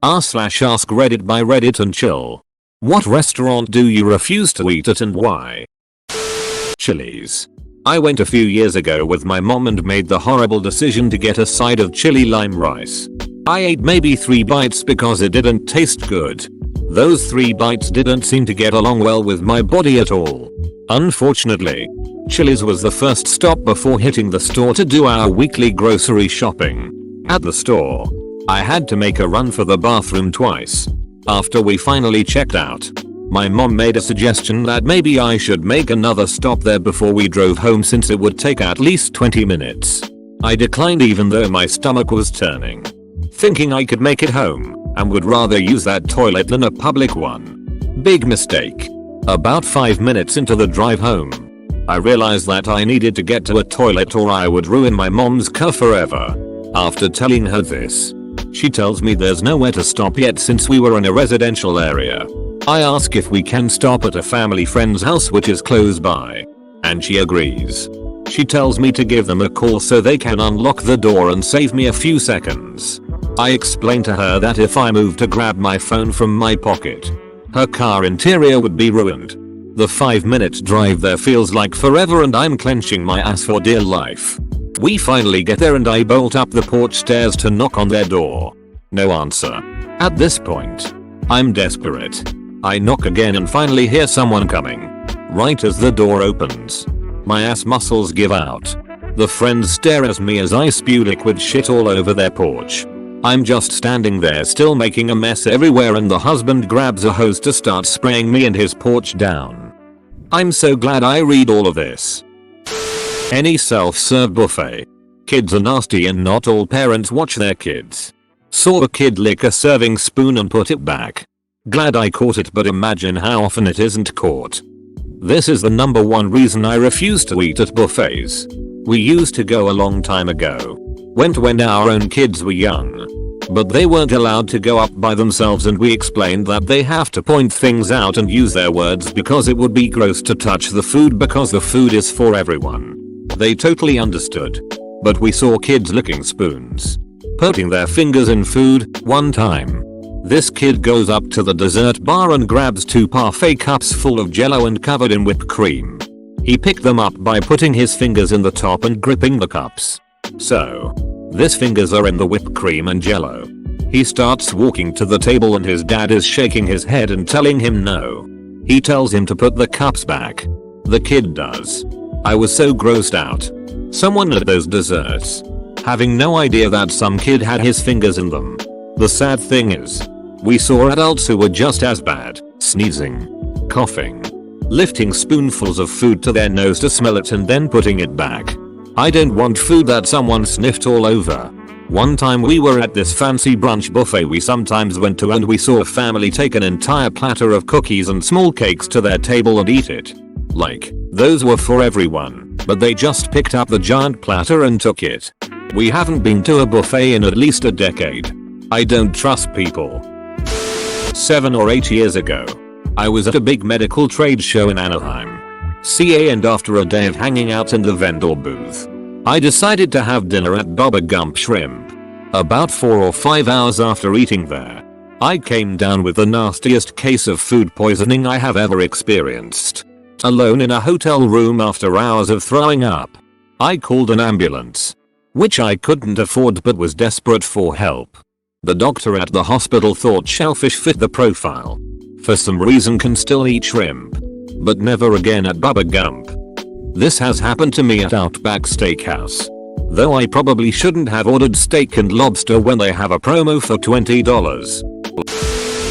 r/Askreddit by Reddit and chill. What restaurant do you refuse to eat at and why? Chili's. I went a few years ago with my mom and made the horrible decision to get a side of chili lime rice. I ate maybe 3 bites because it didn't taste good. Those 3 bites didn't seem to get along well with my body at all. Unfortunately, Chili's was the first stop before hitting the store to do our weekly grocery shopping. At the store, I had to make a run for the bathroom twice. After we finally checked out, my mom made a suggestion that maybe I should make another stop there before we drove home since it would take at least 20 minutes. I declined even though my stomach was turning, thinking I could make it home and would rather use that toilet than a public one. Big mistake. About 5 minutes into the drive home, I realized that I needed to get to a toilet or I would ruin my mom's car forever. After telling her this, she tells me there's nowhere to stop yet since we were in a residential area. I ask if we can stop at a family friend's house which is close by, and she agrees. She tells me to give them a call so they can unlock the door and save me a few seconds. I explain to her that if I move to grab my phone from my pocket, her car interior would be ruined. The 5-minute drive there feels like forever and I'm clenching my ass for dear life. We finally get there and I bolt up the porch stairs to knock on their door. No answer. At this point, I'm desperate. I knock again and finally hear someone coming. Right as the door opens, my ass muscles give out. The friends stare at me as I spew liquid shit all over their porch. I'm just standing there still making a mess everywhere and the husband grabs a hose to start spraying me and his porch down. I'm so glad I read all of this. Any self-serve buffet. Kids are nasty and not all parents watch their kids. Saw a kid lick a serving spoon and put it back. Glad I caught it, but imagine how often it isn't caught. This is the #1 reason I refuse to eat at buffets. We used to go a long time ago. Went when our own kids were young. But they weren't allowed to go up by themselves and we explained that they have to point things out and use their words because it would be gross to touch the food because the food is for everyone. They totally understood. But we saw kids licking spoons, putting their fingers in food. One time, this kid goes up to the dessert bar and grabs 2 parfait cups full of jello and covered in whipped cream. He picked them up by putting his fingers in the top and gripping the cups. So, his fingers are in the whipped cream and jello. He starts walking to the table and his dad is shaking his head and telling him no. He tells him to put the cups back. The kid does. I was so grossed out. Someone at those desserts, having no idea that some kid had his fingers in them. The sad thing is, we saw adults who were just as bad, sneezing, coughing, lifting spoonfuls of food to their nose to smell it and then putting it back. I don't want food that someone sniffed all over. One time we were at this fancy brunch buffet we sometimes went to and we saw a family take an entire platter of cookies and small cakes to their table and eat it. Like, those were for everyone, but they just picked up the giant platter and took it. We haven't been to a buffet in at least a decade. I don't trust people. 7 or 8 years ago, I was at a big medical trade show in Anaheim, CA, and after a day of hanging out in the vendor booth, I decided to have dinner at Bubba Gump Shrimp. About 4 or 5 hours after eating there, I came down with the nastiest case of food poisoning I have ever experienced. Alone in a hotel room after hours of throwing up, I called an ambulance, which I couldn't afford but was desperate for help. The doctor at the hospital thought shellfish fit the profile. For some reason can still eat shrimp, but never again at Bubba Gump. This has happened to me at Outback Steakhouse, though I probably shouldn't have ordered steak and lobster when they have a promo for $20.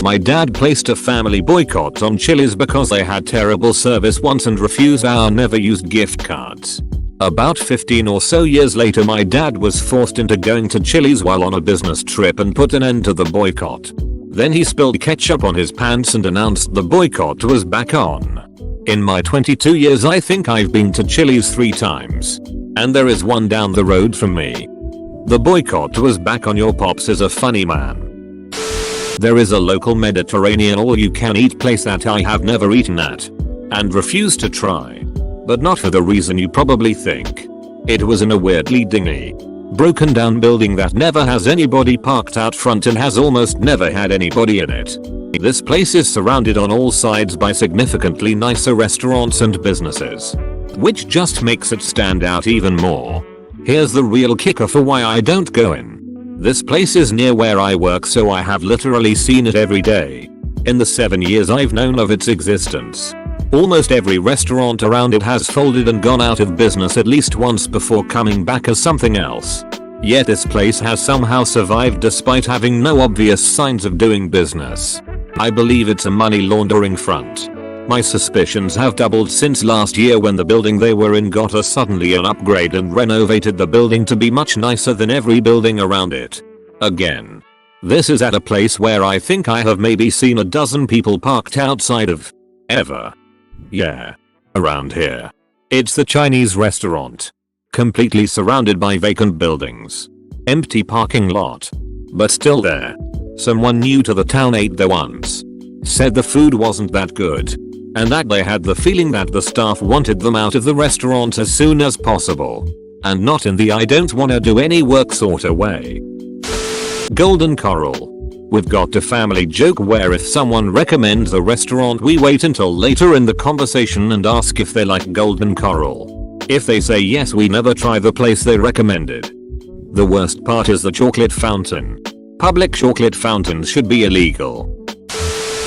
My dad placed a family boycott on Chili's because they had terrible service once and refused our never used gift cards. About 15 or so years later my dad was forced into going to Chili's while on a business trip and put an end to the boycott. Then he spilled ketchup on his pants and announced the boycott was back on. In my 22 years I think I've been to Chili's 3 times. And there is one down the road from me. The boycott was back on. Your pops is a funny man. There is a local Mediterranean all-you-can-eat place that I have never eaten at and refuse to try. But not for the reason you probably think. It was in a weirdly dingy, Broken down building that never has anybody parked out front and has almost never had anybody in it. This place is surrounded on all sides by significantly nicer restaurants and businesses, which just makes it stand out even more. Here's the real kicker for why I don't go in. This place is near where I work, so I have literally seen it every day. In the 7 years I've known of its existence, almost every restaurant around it has folded and gone out of business at least once before coming back as something else. Yet this place has somehow survived despite having no obvious signs of doing business. I believe it's a money laundering front. My suspicions have doubled since last year when the building they were in got suddenly an upgrade and renovated the building to be much nicer than every building around it. Again, this is at a place where I think I have maybe seen a dozen people parked outside of. Ever. Yeah. Around here. It's the Chinese restaurant. Completely surrounded by vacant buildings. Empty parking lot. But still there. Someone new to the town ate there once. Said the food wasn't that good. And that they had the feeling that the staff wanted them out of the restaurant as soon as possible. And not in the I don't wanna do any work sorta way. Golden Corral. We've got a family joke where if someone recommends a restaurant we wait until later in the conversation and ask if they like Golden Corral. If they say yes, we never try the place they recommended. The worst part is the chocolate fountain. Public chocolate fountains should be illegal.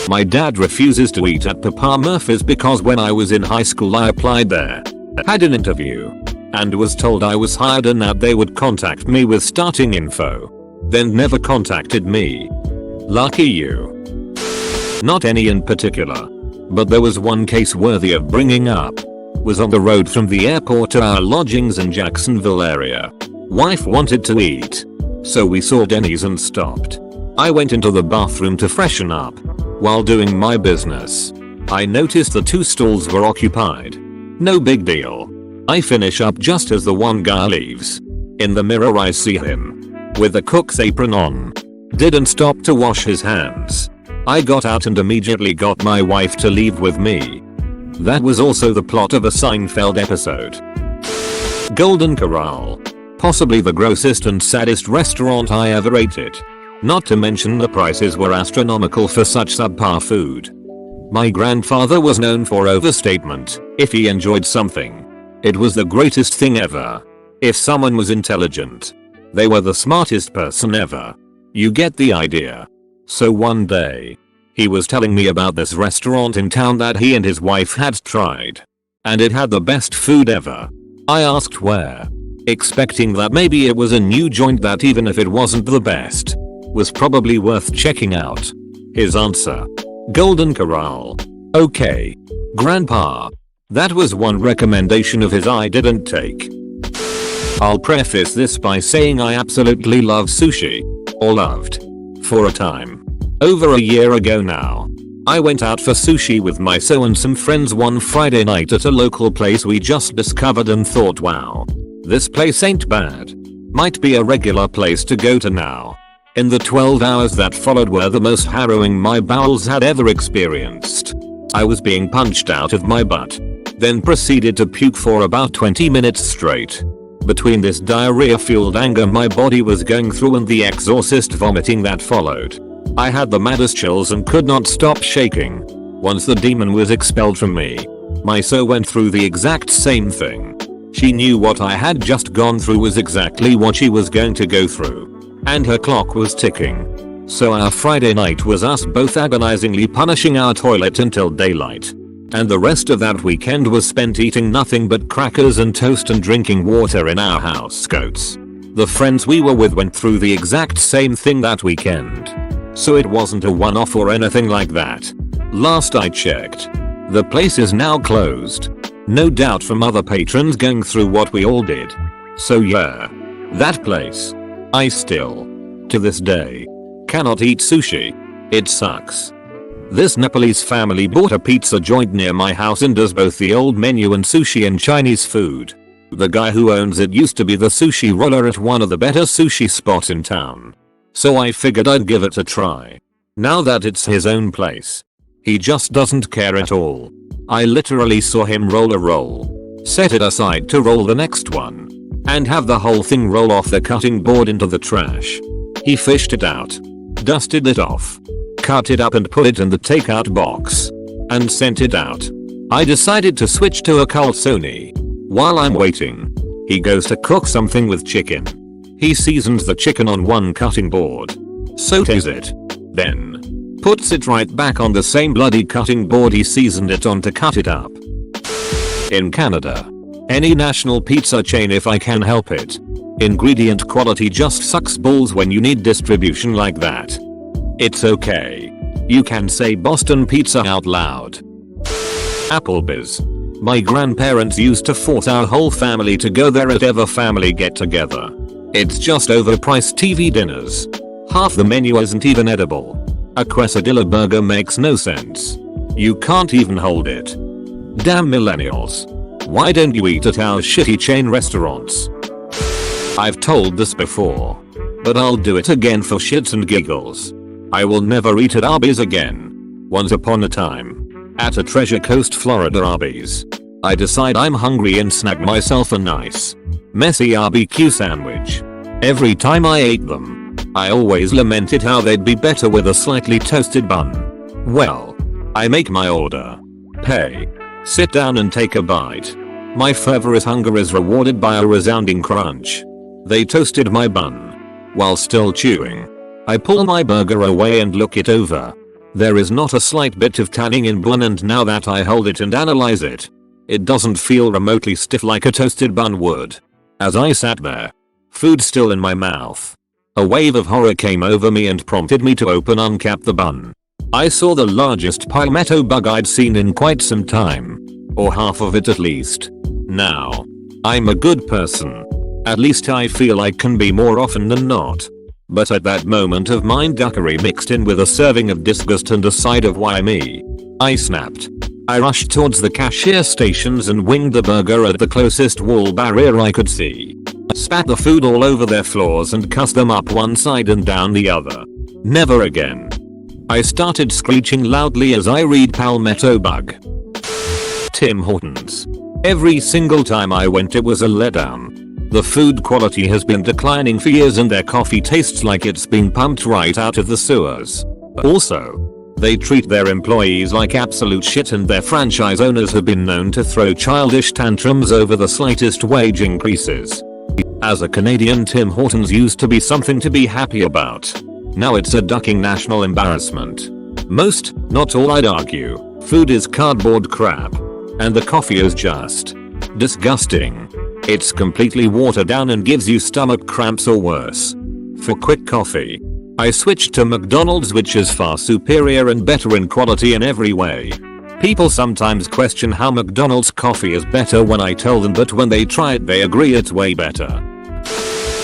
My dad refuses to eat at Papa Murphy's because when I was in high school I applied there, had an interview, and was told I was hired and that they would contact me with starting info. Then never contacted me. Lucky you. Not any in particular, but there was one case worthy of bringing up. Was on the road from the airport to our lodgings in Jacksonville area. Wife wanted to eat, so we saw Denny's and stopped. I went into the bathroom to freshen up. While doing my business, I noticed the 2 stalls were occupied. No big deal. I finish up just as the one guy leaves. In the mirror I see him with a cook's apron on. Didn't stop to wash his hands. I got out and immediately got my wife to leave with me. That was also the plot of a Seinfeld episode. Golden Corral. Possibly the grossest and saddest restaurant I ever ate at. Not to mention the prices were astronomical for such subpar food. My grandfather was known for overstatement. If he enjoyed something, it was the greatest thing ever. If someone was intelligent, they were the smartest person ever. You get the idea. So one day, he was telling me about this restaurant in town that he and his wife had tried. And it had the best food ever. I asked where, expecting that maybe it was a new joint that even if it wasn't the best, was probably worth checking out. His answer: Golden Corral. Okay. Grandpa. That was one recommendation of his I didn't take. I'll preface this by saying I absolutely love sushi. Or loved. For a time. Over a year ago now. I went out for sushi with my so and some friends one Friday night at a local place we just discovered and thought, wow. This place ain't bad. Might be a regular place to go to now. In the 12 hours that followed were the most harrowing my bowels had ever experienced. I was being punched out of my butt. Then proceeded to puke for about 20 minutes straight. Between this diarrhea-fueled anger my body was going through and the exorcist vomiting that followed, I had the maddest chills and could not stop shaking. Once the demon was expelled from me, my so went through the exact same thing. She knew what I had just gone through was exactly what she was going to go through. And her clock was ticking. So our Friday night was us both agonizingly punishing our toilet until daylight. And the rest of that weekend was spent eating nothing but crackers and toast and drinking water in our house coats. The friends we were with went through the exact same thing that weekend. So it wasn't a one-off or anything like that. Last I checked, the place is now closed. No doubt from other patrons going through what we all did. So yeah, that place. I still, to this day, cannot eat sushi. It sucks. This Nepalese family bought a pizza joint near my house and does both the old menu and sushi and Chinese food. The guy who owns it used to be the sushi roller at one of the better sushi spots in town. So I figured I'd give it a try. Now that it's his own place, he just doesn't care at all. I literally saw him roll a roll, set it aside to roll the next one, and have the whole thing roll off the cutting board into the trash. He fished it out, dusted it off, cut it up and put it in the takeout box, and sent it out. I decided to switch to a calzone. While I'm waiting, he goes to cook something with chicken. He seasons the chicken on one cutting board, sautés it, then puts it right back on the same bloody cutting board he seasoned it on to cut it up. In Canada, any national pizza chain if I can help it, ingredient quality just sucks balls when you need distribution like that. It's okay. You can say Boston Pizza out loud. Applebee's. My grandparents used to force our whole family to go there at every family get together. It's just overpriced TV dinners. Half the menu isn't even edible. A quesadilla burger makes no sense. You can't even hold it. Damn millennials. Why don't you eat at our shitty chain restaurants? I've told this before, but I'll do it again for shits and giggles. I will never eat at Arby's again. Once upon a time, at a Treasure Coast, Florida Arby's, I decide I'm hungry and snag myself a nice, messy barbecue sandwich. Every time I ate them, I always lamented how they'd be better with a slightly toasted bun. Well, I make my order, pay, sit down and take a bite. My fervorous hunger is rewarded by a resounding crunch. They toasted my bun. While still chewing, I pull my burger away and look it over. There is not a slight bit of tanning in bun, and now that I hold it and analyze it, it doesn't feel remotely stiff like a toasted bun would. As I sat there, food still in my mouth, a wave of horror came over me and prompted me to uncap the bun. I saw the largest palmetto bug I'd seen in quite some time, or half of it at least. Now, I'm a good person. At least I feel I can be more often than not. But at that moment of mind duckery mixed in with a serving of disgust and a side of why me, I snapped. I rushed towards the cashier stations and winged the burger at the closest wall barrier I could see. Spat the food all over their floors and cussed them up one side and down the other. Never again. I started screeching loudly as I read palmetto bug. Tim Hortons. Every single time I went it was a letdown. The food quality has been declining for years and their coffee tastes like it's been pumped right out of the sewers. Also, they treat their employees like absolute shit, and their franchise owners have been known to throw childish tantrums over the slightest wage increases. As a Canadian, Tim Hortons used to be something to be happy about. Now it's a ducking national embarrassment. Most, not all I'd argue, food is cardboard crap. And the coffee is just disgusting. It's completely watered down and gives you stomach cramps or worse. For quick coffee, I switched to McDonald's, which is far superior and better in quality in every way. People sometimes question how McDonald's coffee is better when I tell them, but when they try it they agree it's way better.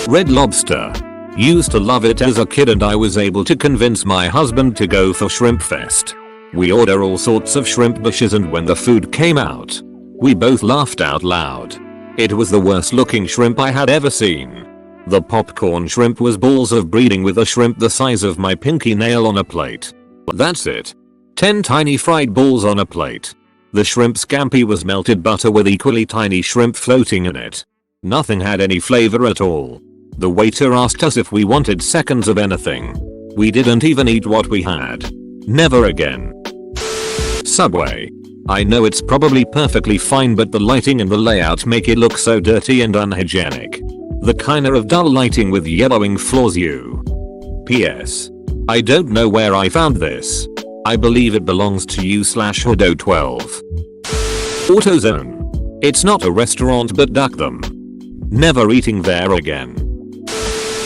Red Lobster. Used to love it as a kid and I was able to convince my husband to go for Shrimp Fest. We order all sorts of shrimp dishes and when the food came out, we both laughed out loud. It was the worst looking shrimp I had ever seen. The popcorn shrimp was balls of breeding with a shrimp the size of my pinky nail on a plate. That's it. 10 tiny fried balls on a plate. The shrimp scampi was melted butter with equally tiny shrimp floating in it. Nothing had any flavor at all. The waiter asked us if we wanted seconds of anything. We didn't even eat what we had. Never again. Subway. I know it's probably perfectly fine, but the lighting and the layout make it look so dirty and unhygienic. The kind of dull lighting with yellowing floors you. PS. I don't know where I found this. I believe it belongs to you/Hudo 12. AutoZone. It's not a restaurant, but duck them. Never eating there again.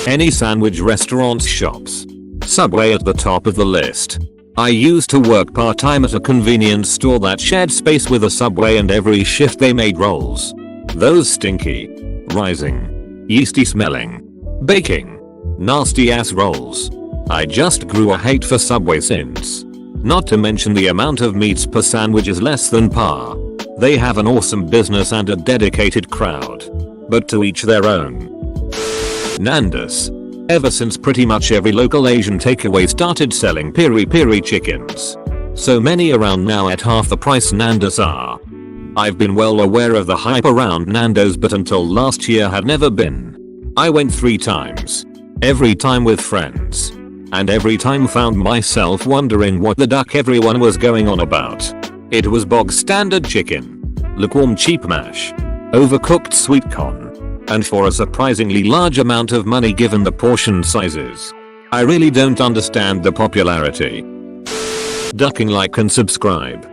Any sandwich restaurants, shops. Subway at the top of the list. I used to work part-time at a convenience store that shared space with a Subway, and every shift they made rolls. Those stinky, rising, yeasty smelling, baking, nasty ass rolls. I just grew a hate for Subway since. Not to mention the amount of meats per sandwich is less than par. They have an awesome business and a dedicated crowd. But to each their own. Nando's. Ever since pretty much every local Asian takeaway started selling piri piri chickens. So many around now at half the price Nando's are. I've been well aware of the hype around Nando's, but until last year had never been. I went 3 times. Every time with friends. And every time found myself wondering what the duck everyone was going on about. It was bog standard chicken, lukewarm cheap mash, overcooked sweet corn, and for a surprisingly large amount of money given the portion sizes. I really don't understand the popularity. Ducking, like and subscribe.